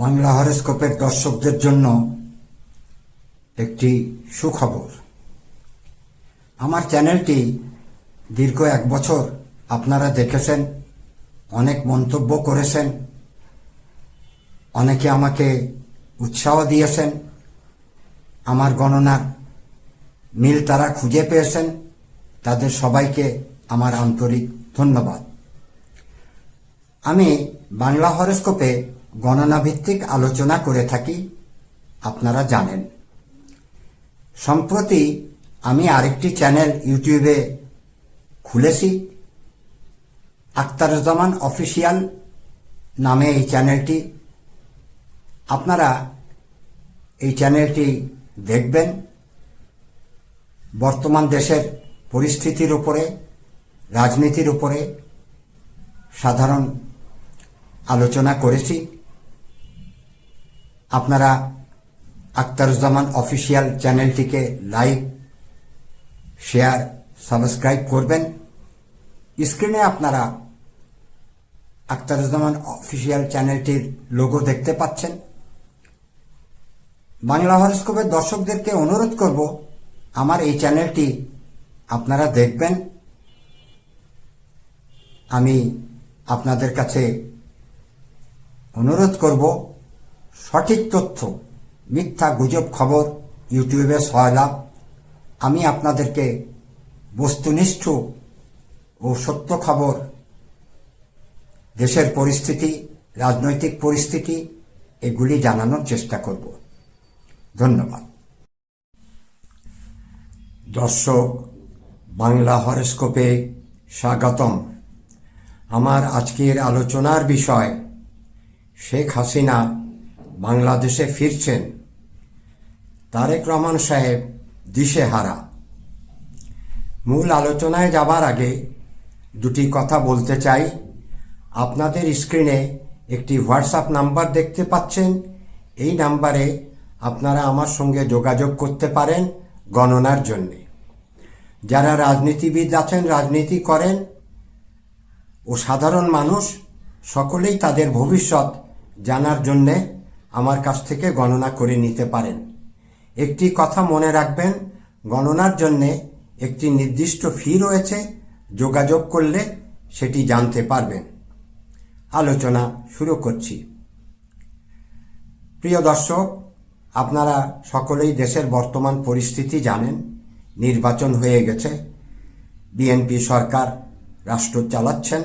বাংলা হরোস্কোপের দর্শকদের জন্য একটি সুখবর। আমার চ্যানেলটি দীর্ঘ 1 বছর আপনারা দেখেছেন, অনেক মন্তব্য করেছেন, অনেকে আমাকে উৎসাহ দিয়েছেন, আমার গণনার মিল তারা খুঁজে পেয়েছেন। তাদের সবাইকে আমার আন্তরিক ধন্যবাদ। আমি বাংলা হরোস্কোপে গণনা ভিত্তিক আলোচনা করে থাকি, আপনারা জানেন। সম্প্রতি আমি আরেকটি চ্যানেল ইউটিউবে খুলেছি, আখতারুজ্জামান অফিসিয়াল নামে এই চ্যানেলটি। আপনারা এই চ্যানেলটি দেখবেন। বর্তমান দেশের পরিস্থিতির উপরে, রাজনীতির উপরে সাধারণ আলোচনা করেছি। আপনারা আখতারুজ্জামান অফিসিয়াল চ্যানেলটিকে লাইক, শেয়ার, সাবস্ক্রাইব করবেন। স্ক্রিনে আপনারা আখতারুজ্জামান অফিসিয়াল চ্যানেলটির লোগো দেখতে পাচ্ছেন। বাংলা হরোস্কোপের দর্শকদেরকে অনুরোধ করব, আমার এই চ্যানেলটি আপনারা দেখবেন। আমি আপনাদের কাছে অনুরোধ করব, সঠিক তথ্য, মিথ্যা গুজব খবর ইউটিউবে সয়লাভ। আমি আপনাদেরকে বস্তুনিষ্ঠ ও সত্য খবর, দেশের পরিস্থিতি, রাজনৈতিক পরিস্থিতি, এগুলি জানানোর চেষ্টা করব। ধন্যবাদ। দর্শক, বাংলা হরোস্কোপে স্বাগতম। আমার আজকের আলোচনার বিষয়, শেখ হাসিনা বাংলাদেশে ফিরছেন, তারেক রহমান সাহেব দিশেহারা। মূল আলোচনায় যাবার আগে দুটি কথা বলতে চাই। আপনাদের স্ক্রিনে একটি হোয়াটসঅ্যাপ নাম্বার দেখতে পাচ্ছেন। এই নাম্বারে আপনারা আমার সঙ্গে যোগাযোগ করতে পারেন গণনার জন্যে। যারা রাজনীতিবিদ আছেন, রাজনীতি করেন, ও সাধারণ মানুষ, সকলেই তাদের ভবিষ্যৎ জানার জন্যে আমার কাছ থেকে গণনা করে নিতে পারেন। একটি কথা মনে রাখবেন, গণনার জন্যে একটি নির্দিষ্ট ফি রয়েছে। যোগাযোগ করলে সেটি জানতে পারবেন। আলোচনা শুরু করছি। প্রিয় দর্শক, আপনারা সকলেই দেশের বর্তমান পরিস্থিতি জানেন। নির্বাচন হয়ে গেছে, বিএনপি সরকার রাষ্ট্র চালাচ্ছেন,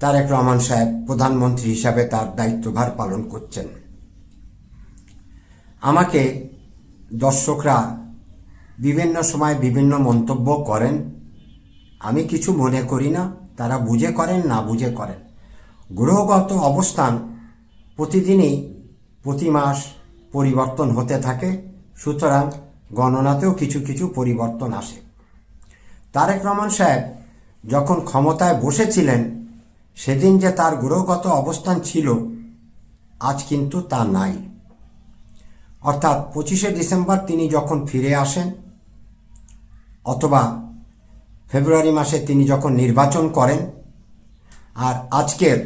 তারেক রহমান সাহেব প্রধানমন্ত্রী হিসাবে তার দায়িত্বভার পালন করছেন। আমাকে দর্শকরা বিভিন্ন সময় বিভিন্ন মন্তব্য করেন। আমি কিছু মনে করি না, তারা বুঝে করেন, না বুঝে করেন। গ্রহগত অবস্থান প্রতিদিনই, প্রতি মাস পরিবর্তন হতে থাকে, সুতরাং গণনাতেও কিছু কিছু পরিবর্তন আসে। তারেক রহমান সাহেব যখন ক্ষমতায় বসেছিলেন, সেদিন যে তার গ্রহগত অবস্থান ছিল, আজ কিন্তু তা নাই। অর্থাৎ 25শে ডিসেম্বর তিনি যখন ফিরে আসেন, অথবা ফেব্রুয়ারি মাসে তিনি যখন নির্বাচন করেন, আর আজকের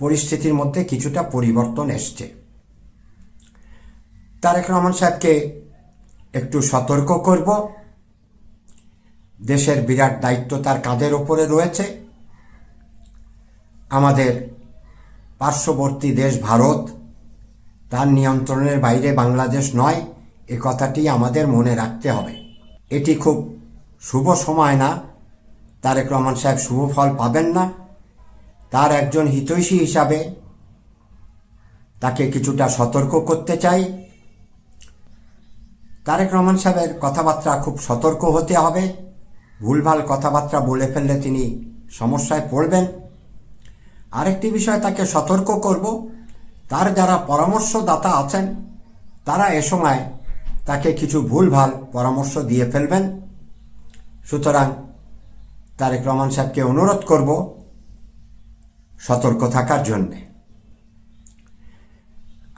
পরিস্থিতির মধ্যে কিছুটা পরিবর্তন এসছে। তারেক রহমান সাহেবকে একটু সতর্ক করব। দেশের বিরাট দায়িত্ব তার কাঁধের ওপরে রয়েছে। আমাদের পার্শ্ববর্তী দেশ ভারত, তার নিয়ন্ত্রণের বাইরে বাংলাদেশ নয়, এ কথাটি আমাদের মনে রাখতে হবে। এটি খুব শুভ সময় না। তারেক রহমান সাহেব শুভ ফল পাবেন না। তার একজন হিতৈষী হিসাবে তাকে কিছুটা সতর্ক করতে চাই। তারেক রহমান সাহেবের কথাবার্তা খুব সতর্ক হতে হবে। ভুলভাল কথাবার্তা বলে ফেললে তিনি সমস্যায় পড়বেন। আরেকটি বিষয় তাকে সতর্ক করব, তার যারা পরামর্শদাতা আছেন, তারা এ সময় তাকে কিছু ভুলভাল পরামর্শ দিয়ে ফেলবেন। সুতরাং তারেক রহমান সাহেবকে অনুরোধ করব সতর্ক থাকার জন্যে।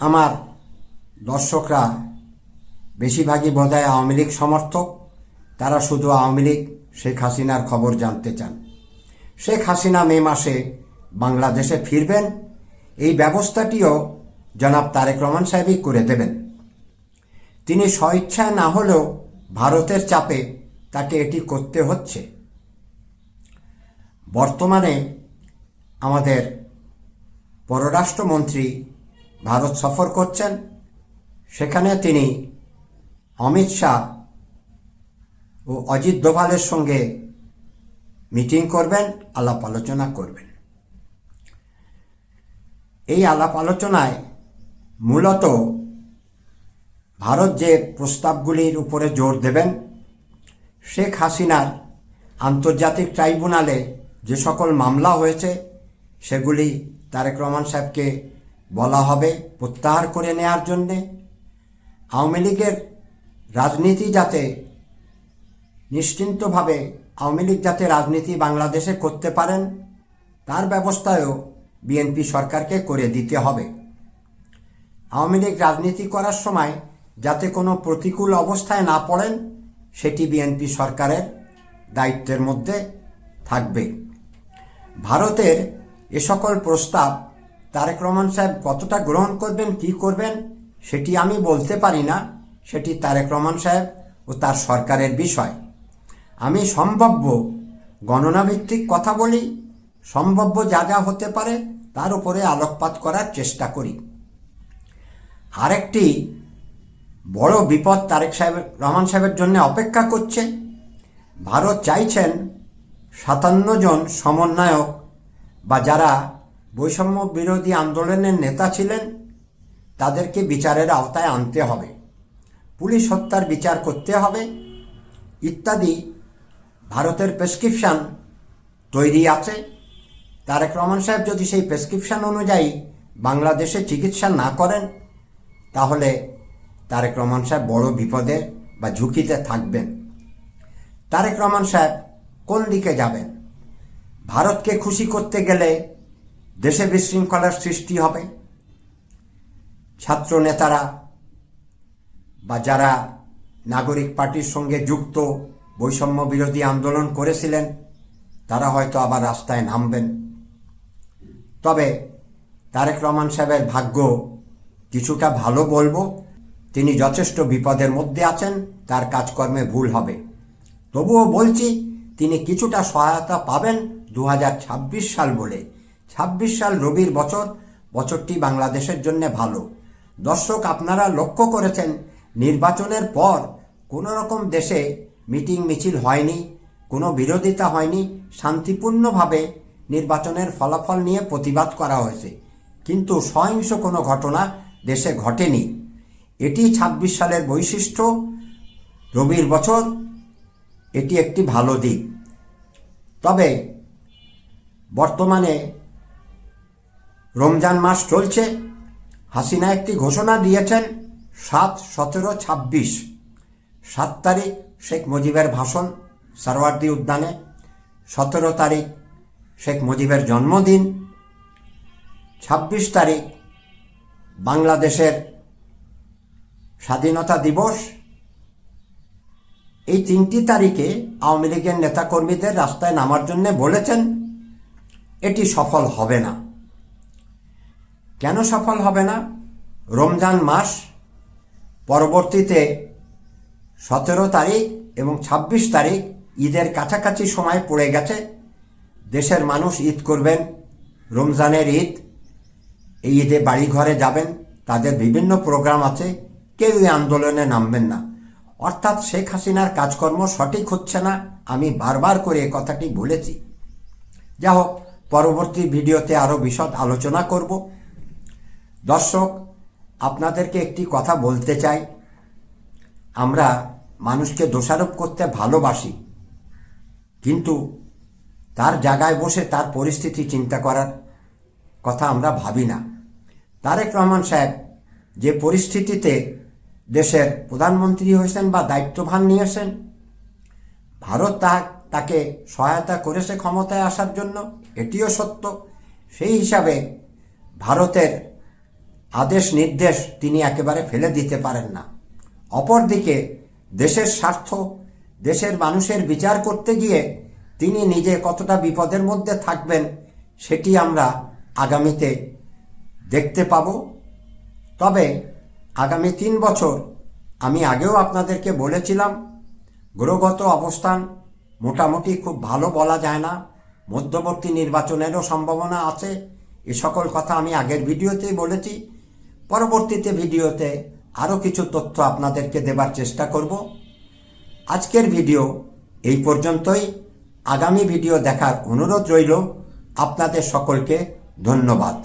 আমার দর্শকরা বেশিরভাগই বোধহয় আওয়ামী লীগ সমর্থক। তারা শুধু আওয়ামী লীগ, শেখ হাসিনার খবর জানতে চান। শেখ হাসিনা মে মাসে বাংলাদেশে ফিরবেন, এই ব্যবস্থাটিও জনাব তারেক রহমান সাহেবই করে দেবেন। তিনি স্বইচ্ছায় না হলেও ভারতের চাপে তাকে এটি করতে হচ্ছে। বর্তমানে আমাদের পররাষ্ট্রমন্ত্রী ভারত সফর করছেন, সেখানে তিনি অমিত শাহ ও অজিত দোভালের সঙ্গে মিটিং করবেন, আলাপ আলোচনা করবেন। এই আলাপ আলোচনায় মূলত ভারত যে প্রস্তাবগুলির উপরে জোর দেবেন, শেখ হাসিনার আন্তর্জাতিক ট্রাইব্যুনালে যে সকল মামলা হয়েছে সেগুলি তারেক রহমান সাহেবকে বলা হবে প্রত্যাহার করে নেওয়ার জন্যে। আওয়ামী লীগের রাজনীতি যাতে নিশ্চিন্তভাবে আওয়ামী লীগ যাতে রাজনীতি বাংলাদেশে করতে পারেন তার ব্যবস্থাও বিএনপি সরকারকে করে দিতে হবে। আওয়ামী লীগ রাজনীতি করার সময় যাতে কোনো প্রতিকূল অবস্থায় না পড়েন সেটি বিএনপি সরকারের দায়িত্বের মধ্যে থাকবে। ভারতের এ সকল প্রস্তাব তারেক রহমান সাহেব কতটা গ্রহণ করবেন, কি করবেন সেটি আমি বলতে পারি না, সেটি তারেক রহমান সাহেব ও তার সরকারের বিষয়। আমি সম্ভাব্য গণনাভিত্তিক কথা বলি, সম্ভাব্য যা যা হতে পারে তার উপরে আলোকপাত করার চেষ্টা করি। আরেকটি বড় বিপদ তারেক রহমান সাহেবের জন্য অপেক্ষা করছে। ভারত চাইছেন 57 জন সমন্বয়ক বা যারা বৈষম্য বিরোধী আন্দোলনের নেতা ছিলেন তাদেরকে বিচারের আওতায় আনতে হবে, পুলিশ হত্যার বিচার করতে হবে ইত্যাদি ভারতের প্রেসক্রিপশন তৈরি আছে। তারেক রহমান সাহেব যদি সেই প্রেসক্রিপশন অনুযায়ী বাংলাদেশে চিকিৎসা না করেন তাহলে তারেক রহমান সাহেব বড় বিপদে বা ঝুঁকিতে থাকবেন। তারেক রহমান সাহেব কোন দিকে যাবেন? ভারতকে খুশি করতে গেলে দেশে বিশৃঙ্খলার সৃষ্টি হবে। ছাত্র নেতারা বা যারা নাগরিক পার্টির সঙ্গে যুক্ত বৈষম্য বিরোধী আন্দোলন করেছিলেন তারা হয়তো আবার রাস্তায় নামবেন। তবে তারেক রহমান সাহেবের ভাগ্য কিছুটা ভালো বলবো, তিনি যথেষ্ট বিপদের মধ্যে আছেন, তার কাজকর্মে ভুল হবে। তবুও বলছি তিনি কিছুটা সহায়তা পাবেন 2026 সাল বলে। 26 সাল রবির বছর, বছরটি বাংলাদেশের জন্য ভালো। দর্শক, আপনারা লক্ষ্য করেছেন নির্বাচনের পর কোনো রকম দেশে মিটিং মিছিল হয়নি, কোনো বিরোধিতা হয়নি, শান্তিপূর্ণভাবে নির্বাচনের ফলাফল নিয়ে প্রতিবাদ করা হয়েছে, কিন্তু সহিংস কোনো ঘটনা দেশে ঘটেনি। এটি 26 সালের বৈশিষ্ট্য, রবির বছর, এটি একটি ভালো দিক। তবে বর্তমানে রমজান মাস চলছে, হাসিনা একটি ঘোষণা দিয়েছেন 7, 17, 26। 7 তারিখ শেখ মুজিবের ভাষণ সরওয়ার্দী উদ্যানে, 17 তারিখ শেখ মুজিবের জন্মদিন, 26 তারিখ বাংলাদেশের স্বাধীনতা দিবস। এই 3টি তারিখে আওয়ামী লীগের নেতাকর্মীদের রাস্তায় নামার জন্য বলেছেন। এটি সফল হবে না। কেন সফল হবে না? রমজান মাস, পরবর্তীতে 17 তারিখ এবং 26 তারিখ ঈদের কাছাকাছি সময় পড়ে গেছে। দেশের মানুষ ঈদ করবেন, রমজানের ঈদ। এই ঈদে বাড়ি ঘরে যাবেন, তাদের বিভিন্ন প্রোগ্রাম আছে, কেউই আন্দোলনে নামবেন না। অর্থাৎ শেখ হাসিনার কাজকর্ম সঠিক হচ্ছে না, আমি বারবার করে এ কথাটি বলেছি। যা হোক, পরবর্তী ভিডিওতে আরও বিশদ আলোচনা করব। দর্শক, আপনাদেরকে একটি কথা বলতে চাই, আমরা মানুষকে দোষারোপ করতে ভালোবাসি, কিন্তু তার জায়গায় বসে তার পরিস্থিতি চিন্তা করার কথা আমরা ভাবি না। তারেক রহমান সাহেব যে পরিস্থিতিতে দেশের প্রধানমন্ত্রী হয়েছেন বা দায়িত্বভার নিয়েছেন, ভারত তাকে সহায়তা করেছে ক্ষমতায় আসার জন্য, এটিও সত্য। সেই হিসাবে ভারতের আদেশ নির্দেশ তিনি একেবারে ফেলে দিতে পারেন না। অপরদিকে দেশের স্বার্থ, দেশের মানুষের বিচার করতে গিয়ে তিনি নিজে কতটা বিপদের মধ্যে থাকবেন সেটি আমরা আগামীতে দেখতে পাবো। তবে আগামী 3 বছর আমি আগেও আপনাদেরকে বলেছিলাম গ্রহগত অবস্থান মোটামুটি খুব ভালো বলা যায় না, মধ্যবর্তী নির্বাচনেরও সম্ভাবনা আছে। এ সকল কথা আমি আগের ভিডিওতেই বলেছি। পরবর্তীতে ভিডিওতে আরও কিছু তথ্য আপনাদেরকে দেবার চেষ্টা করব। আজকের ভিডিও এই পর্যন্তই। আগামী ভিডিও দেখার অনুরোধ রইল। আপনাদের সকলকে ধন্যবাদ।